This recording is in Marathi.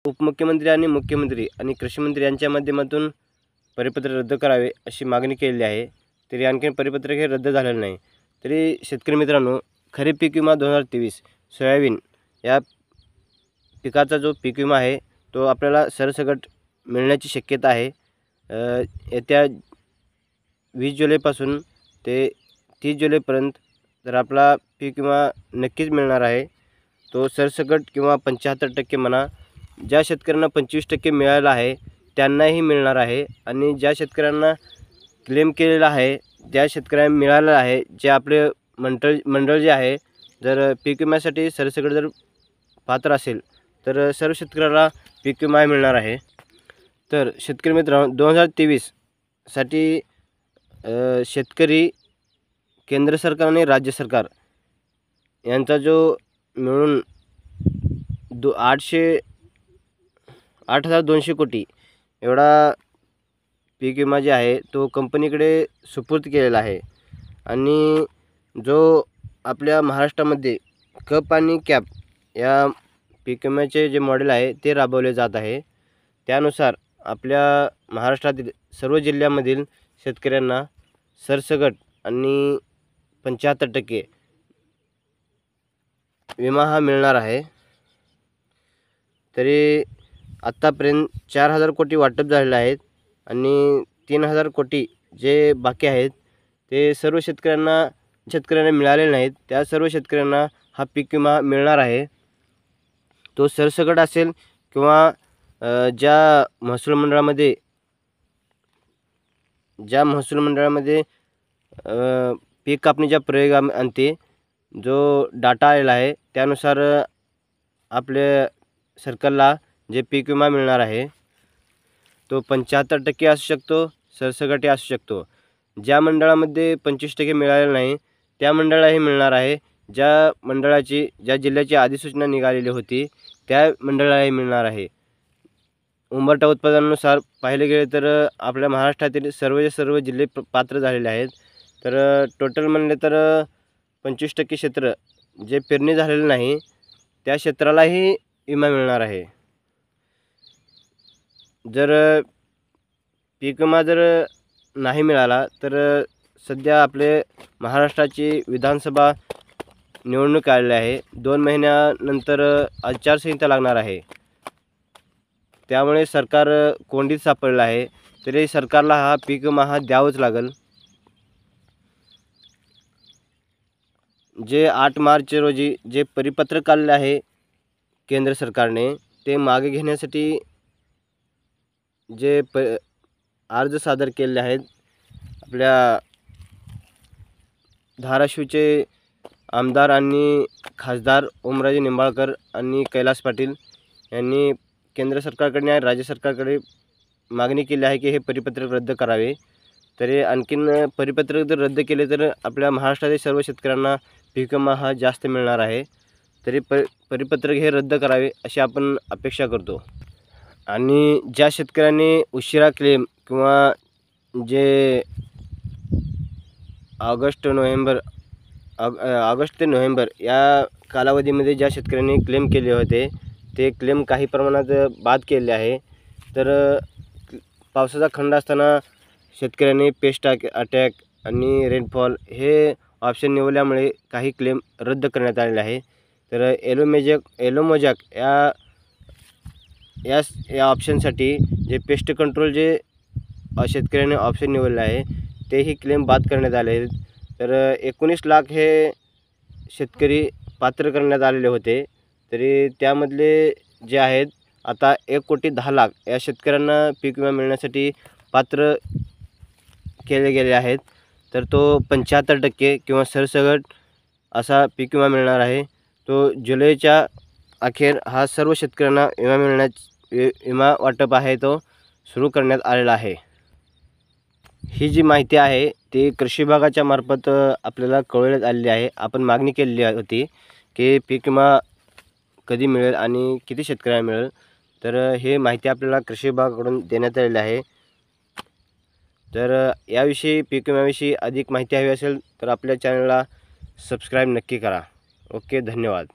उपमुख्यमंत्री आणि मुख्यमंत्री आणि कृषी मंत्री यांच्या माध्यमातून परिपत्रक रद्द करावे अशी मागणी केलेली आहे। तरी आणखी परिपत्रक हे रद्द झालेलं नाही। तरी शेतकरी मित्रांनो, खरीप पीक विमा 2023 सोयाबीन या पिकाचा जो पीक विमा आहे तो आपल्याला सरसकट मिळण्याची शक्यता आहे। येत्या 20 जुलैपासून ते 30 जुलैपर्यंत तर आपला पीक विमा नक्कीच मिळणार आहे। तो सरसकट किंवा 75% म्हणा, ज्या शेतकऱ्यांना 25% मिळाला आहे त्यांनाही मिळणार आहे आणि ज्या शेतकऱ्यांना क्लेम केलेला आहे, ज्या शेतकऱ्यांना मिळालं आहे, जे आपले मंडळ जे आहे, जर पीक विम्यासाठी सरसकट जर पात्र असेल तर सर्व शेतकऱ्याला पीक विमा मिळणार आहे। तर शेतकरी मित्रांनो, 2023 साठी शेतकरी, केंद्र सरकार आणि राज्य सरकार यांचा जो मिळून 8,200 कोटी एवढा पीक विमा जे आहे तो कंपनीकडे सुपूर्द केलेला आहे। आणि जो आपल्या महाराष्ट्रामध्ये कप आणि कॅप या पीक विम्याचे जे मॉडेल आहे ते राबवले जात आहे। त्यानुसार आपल्या महाराष्ट्रातील सर्व जिल्ह्यांमधील शेतकऱ्यांना सरसकट आणि 75% विमा हा मिळणार आहे। तरी आत्तापर्यंत 4,000 कोटी वाटप झालेले आहेत आणि 3,000 कोटी जे बाकी आहेत ते सर्व शेतकऱ्यांना मिळालेले नाहीत। त्या सर्व शेतकऱ्यांना हा पीक विमा मिळणार आहे। तो सरसकट असेल किंवा ज्या महसूल मंडळामध्ये पीक कापणीच्या प्रयोगाअंती जो डाटा आलेला आहे त्यानुसार आपल्या सरकारला जे पीक विमा मिळणार आहे तो 75% असू शकतो, सरसकटही असू शकतो। ज्या मंडळामध्ये 25% मिळालेलं नाही त्या मंडळालाही मिळणार आहे। ज्या जिल्ह्याची अधिसूचना निघालेली होती त्या मंडळालाही मिळणार आहे। उंबरठा उत्पादनानुसार पाहिले गेले तर आपल्या महाराष्ट्रातील सर्व जिल्हे पात्र झालेले आहेत। तर टोटल म्हणले तर 25% क्षेत्र जे पेरणी झालेलं नाही त्या क्षेत्रालाही विमा मिळणार आहे। जर पीक विमा जर नाही मिळाला तर सध्या आपले महाराष्ट्राची विधानसभा निवडणूक आलेली आहे। 2 महिन्यानंतर आचारसंहिता लागणार आहे। त्यामुळे सरकार कोंडीत सापडलं आहे। तरी सरकारला हा पीक विमा हा द्यावाच लागेल। जे 8 मार्च रोजी जे परिपत्रक काढले आहे केंद्र सरकारने ते मागे घेण्यासाठी जे अर्ज सादर केलेले आहेत आपल्या धाराशिवचे आमदार आणि खासदार ओमराजे निंबाळकर आणि कैलास पाटील यांनी केंद्र सरकारकडे आणि राज्य सरकारकडे मागणी केली आहे की हे परिपत्रक रद्द करावे। तरी आणखीन परिपत्रक जर रद्द केले तर आपल्या महाराष्ट्रातील सर्व शेतकऱ्यांना पीक विमा हा जास्त मिळणार आहे। तरी परिपत्रक हे रद्द करावे अशी आपण अपेक्षा करतो। आणि ज्या शेतकऱ्यांनी उशिरा क्लेम किंवा जे ऑगस्ट ते नोव्हेंबर या कालावधीमध्ये ज्या शेतकऱ्यांनी क्लेम केले होते ते क्लेम काही प्रमाणात बाद केले आहे। तर पावसाचा खंड असताना शेतकऱ्यांनी पेस्ट अटॅक आणि रेनफॉल हे ऑप्शन निवडल्यामुळे काही क्लेम रद्द करण्यात आलेले आहे। तर एलोमोजॅक या ऑप्शनसाठी जे पेस्ट कंट्रोल जे शेतकऱ्यांनी ऑप्शन निवडले आहे तेही क्लेम बाद करण्यात आले आहेत। तर 19 लाख हे शेतकरी पात्र करण्यात आलेले होते। तरी त्यामधले जे आहेत आता 1,10,00,000 या शेतकऱ्यांना पीक विमा मिळण्यासाठी पात्र केले गेले आहेत। तर तो 75% किंवा सरसकट असा पीक विमा मिळणार आहे। तो जुलैच्या अखेर हा सर्व शेतकऱ्यांना विमा वाटप आहे तो सुरू करण्यात आलेला आहे। ही जी माहिती आहे ती कृषी विभागाच्या मार्फत आपल्याला कळवण्यात आलेली आहे। आपण मागणी केलेली होती की पीक विमा कधी मिळेल आणि किती शेतकऱ्यांना मिळेल। तर हे माहिती आपल्याला कृषी विभागाकडून देण्यात आलेली आहे। तर याविषयी पीक विम्याविषयी अधिक माहिती हवी असेल तर आपल्या चॅनलला सबस्क्राईब नक्की करा। ओके, धन्यवाद।